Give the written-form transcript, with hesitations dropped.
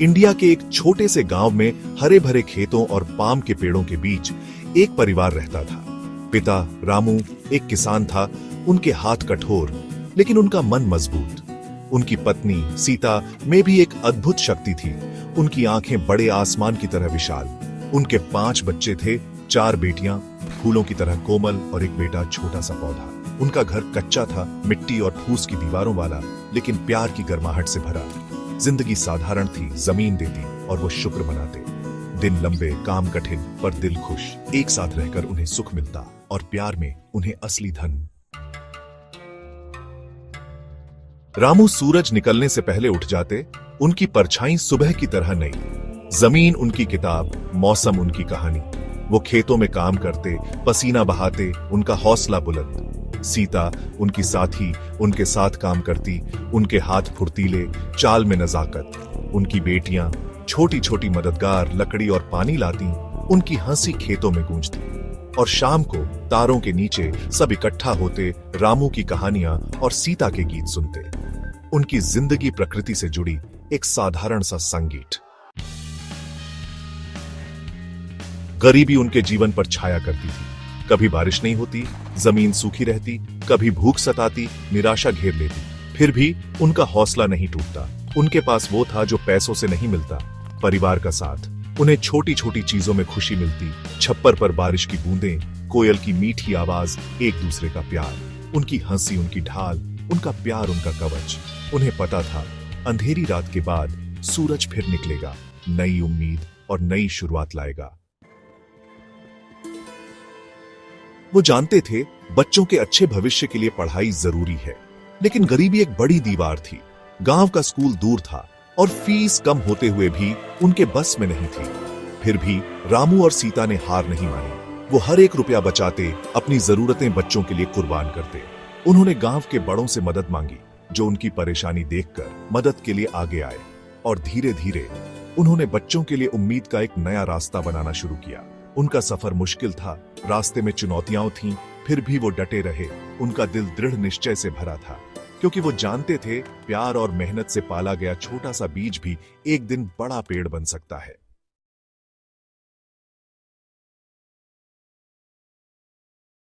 India के एक छोटे से गांव में हरे भरे खेतों और पाम के पेड़ों के बीच एक परिवार रहता था। पिता रामू एक किसान था, उनके हाथ कठोर लेकिन उनका मन मजबूत। उनकी पत्नी सीता में भी एक अद्भुत शक्ति थी, उनकी आंखें बड़े आसमान की तरह विशाल। उनके 5 बच्चे थे, 4 बेटियां फूलों की तरह कोमल और एक बेटा छोटा सा पौधा। उनका घर कच्चा था, मिट्टी और फूस की दीवारों वाला, लेकिन प्यार की गर्माहट से भरा। जिंदगी साधारण थी, जमीन देती और वो शुक्र मनाते। दिन लंबे, काम कठिन, पर दिल खुश। एक साथ रहकर उन्हें सुख मिलता और प्यार में उन्हें असली धन। रामू सूरज निकलने से पहले उठ जाते, उनकी परछाई सुबह की तरह नई। जमीन उनकी किताब, मौसम उनकी कहानी। वो खेतों में काम करते, पसीना बहाते, उनका हौसला बुलंद। सीता उनकी साथी, उनके साथ काम करती, उनके हाथ फुर्तीले, चाल में नजाकत। उनकी बेटियां छोटी छोटी मददगार, लकड़ी और पानी लाती, उनकी हंसी खेतों में गूंजती। और शाम को तारों के नीचे सब इकट्ठा होते, रामू की कहानियां और सीता के गीत सुनते। उनकी जिंदगी प्रकृति से जुड़ी एक साधारण सा संगीत। गरीबी उनके जीवन पर छाया करती थी। कभी बारिश नहीं होती, जमीन सूखी रहती, कभी भूख सताती, निराशा घेर लेती। फिर भी उनका हौसला नहीं टूटता। उनके पास वो था जो पैसों से नहीं मिलता, परिवार का साथ। उन्हें छोटी छोटी चीजों में खुशी मिलती, छप्पर पर बारिश की बूंदें, कोयल की मीठी आवाज, एक दूसरे का प्यार। उनकी हंसी उनकी ढाल, उनका प्यार उनका कवच। उन्हें पता था अंधेरी रात के बाद सूरज फिर निकलेगा, नई उम्मीद और नई शुरुआत लाएगा। वो जानते थे बच्चों के अच्छे भविष्य के लिए पढ़ाई जरूरी है, लेकिन गरीबी एक बड़ी दीवार थी। गांव का स्कूल दूर था और फीस कम होते हुए भी उनके बस में नहीं थी। फिर भी रामू और सीता ने हार नहीं मानी। वो हर एक रुपया बचाते, अपनी जरूरतें बच्चों के लिए कुर्बान करते। उन्होंने गांव के बड़ों से मदद मांगी, जो उनकी परेशानी देखकर मदद के लिए आगे आए। और धीरे धीरे उन्होंने बच्चों के लिए उम्मीद का एक नया रास्ता बनाना शुरू किया। उनका सफर मुश्किल था, रास्ते में चुनौतियां थीं, फिर भी वो डटे रहे। उनका दिल दृढ़ निश्चय से भरा था, क्योंकि वो जानते थे प्यार और मेहनत से पाला गया छोटा सा बीज भी एक दिन बड़ा पेड़ बन सकता है।